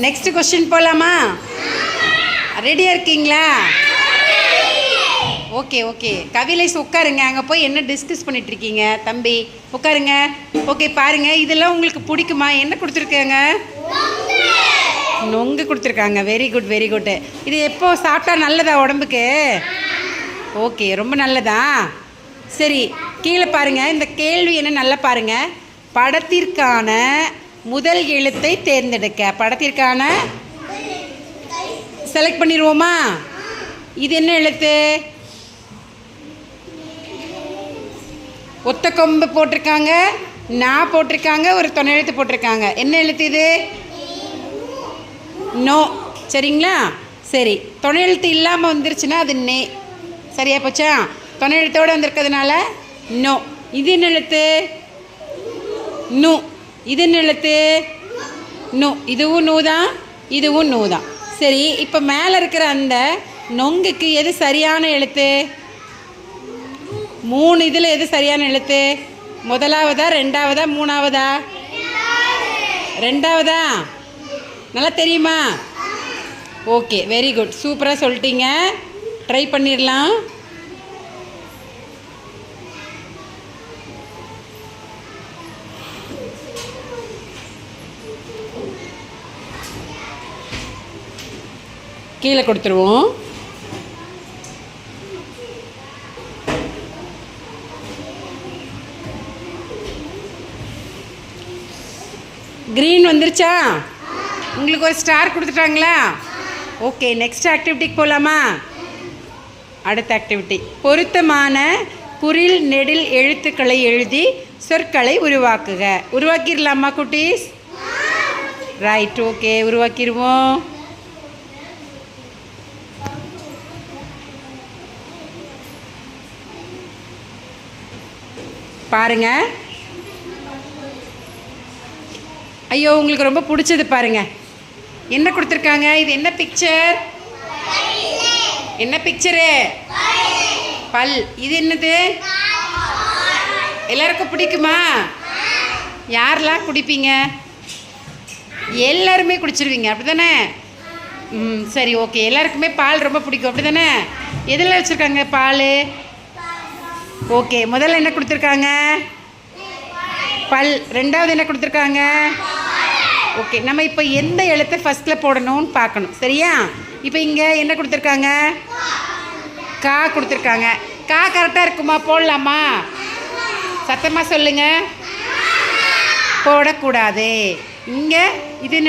Next question போகலாமா? ரெடியாக இருக்கீங்களா? Okay okay. கவிலேஷ் உட்காருங்க. அங்கே போய் என்ன டிஸ்கஸ் பண்ணிகிட்ருக்கீங்க? தம்பி உட்காருங்க. ஓகே பாருங்கள், இதெல்லாம் உங்களுக்கு பிடிக்குமா? என்ன கொடுத்துருக்காங்க? நொங்கு கொடுத்துருக்காங்க. Very good very good. இது எப்போ சாப்பிட்டா நல்லதா உடம்புக்கு? ஓகே, ரொம்ப நல்லதா? சரி, கீழே பாருங்கள். இந்த கேள்வி என்ன நல்லா பாருங்கள். படத்திற்கான முதல் எழுத்தை தேர்ந்தெடுக்க. படத்திற்கான செலக்ட் பண்ணிடுவோமா? இது என்ன எழுத்து? ஒத்த கொம்பு போட்டிருக்காங்க, நான் போட்டிருக்காங்க, ஒரு துணை எழுத்து போட்டிருக்காங்க. என்ன எழுத்து இது? நோ. சரிங்களா? சரி, துணை எழுத்து இல்லாமல் வந்துருச்சுன்னா அது நே. சரியா போச்சா? துணை எழுத்தோடு வந்திருக்கிறதுனால நோ. இது என்ன எழுத்து? நூ. இது என்ன எழுத்து? நூ. இதுவும் நூ தான், இதுவும் நூ தான். சரி, இப்போ மேலே இருக்கிற அந்த நொங்குக்கு எது சரியான எழுத்து? 3 இதில் எது சரியான எழுத்து? முதலாவதா, ரெண்டாவதா, மூணாவதா? ரெண்டாவதா? நல்லா தெரியுமா? Okay, very good. சூப்பராக சொல்லிட்டீங்க. ட்ரை பண்ணிடலாம். கீழே கொடுத்துருவோம். க்ரீன் வந்துருச்சா? உங்களுக்கு ஒரு ஸ்டார் கொடுத்துட்டாங்களா? ஓகே, நெக்ஸ்ட் ஆக்டிவிட்டிக்கு போகலாமா? அடுத்த ஆக்டிவிட்டி, பொருத்தமான குறில் நெடில் எழுத்துக்களை எழுதி சொற்களை உருவாக்குக. உருவாக்கிடலாமா குட்டீஸ்? ரைட், ஓகே, உருவாக்கிடுவோம். பாருங்க. ஐயோ, உங்களுக்கு ரொம்ப பிடிச்சது பாருங்க. என்ன கொடுத்துருக்காங்க? இது என்ன பிக்சர்? என்ன பிக்சரு? பல். இது என்னது? எல்லாருக்கும் பிடிக்குமா? யாரெல்லாம் குடிப்பீங்க? எல்லாருமே குடிச்சிருவீங்க, அப்படி தானே? சரி, ஓகே. எல்லாருக்குமே பால் ரொம்ப பிடிக்கும், அப்படி தானே? எதில் வச்சுருக்காங்க பால்? ஓகே, முதல்ல என்ன கொடுத்துருக்காங்க? பல். ரெண்டாவது என்ன கொடுத்துருக்காங்க? ஓகே, நம்ம இப்போ எந்த எழுத்தை ஃபஸ்ட்டில் போடணும்னு பார்க்கணும். சரியா? இப்போ இங்கே என்ன கொடுத்துருக்காங்க? கா கொடுத்துருக்காங்க. கா கரெக்டாக இருக்குமா? போடலாமா? சத்தமாக சொல்லுங்கள். போடக்கூடாது. இங்கே இது